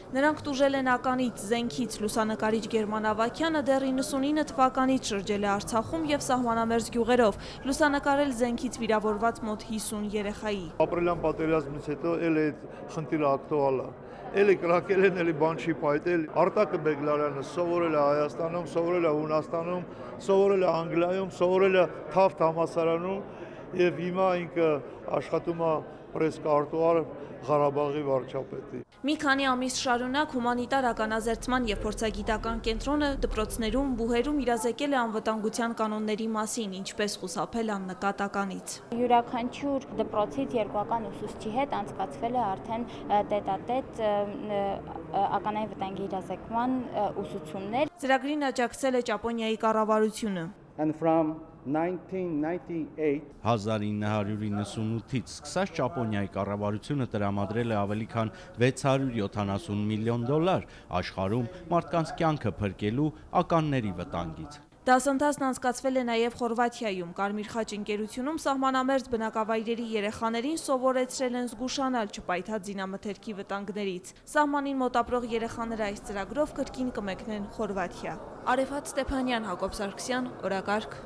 Նրանք տուժել են ականից, զենքից, լուսանկարիչ Գերման Ավագյանը դեռ 99 թվականից շրջել է Արցախում եւ սահմանամերձ գյուղերով, լուսանկարել զենքից վիրավորված մոտ 50 երեխայի։ Ապրիլյան պատերազմից հետո էլ այդ խնդիրը ակտուալ է։ Էլի կրակել են, էլի բան չի պայթել։ Արտակը Բեգլարյանը սովորել է Հայաստանում, սովորել է Հունաստանում, սովորել է Անգլիայում, սովորել է Թավթ համալսարանում եւ հիմա ինքը աշխատում է պրես-կարտուար Ղարաբաղի վարչապետի։ Մի քանի ամիս շարունակ հումանիտար ականազերծման եւ փորձագիտական կենտրոնը դպրոցներում, բուհերում իրազեկել է անվտանգության կանոնների մասին, ինչպես խուսափել աննկատականից։ Յուրաքանչյուր դպրոցից երկուական ուսուցչի հետ անցկացվել է արդեն տետատետ ականային վտանգի իրազեկման ուսուցումներ։ Ծրագրին աջակցել է Ճապոնիայի կառավարությունը։ 1998-ից սկսած Ճապոնիայի կառավարությունը տրամադրել է ավելի քան 670 միլիոն դոլար աշխարհում մարդկանց կյանքը փրկելու ականների վտանգից։ Դասընթացն անցկացվել է նաև Խորվաթիայում։ Կարմիր խաչ ընկերությունում սահմանամերձ բնակավայրերի երեխաներին սովորեցրել են զգուշանալ չպայթած զինամթերքի վտանգներից։ Սահմանին մոտ ապրող երեխաները այս ծրագրով կրկին կմեկնեն Խորվաթիա։ Արեֆատ Ստեփանյան, Հակոբ Սարգսյան, օրակարգ։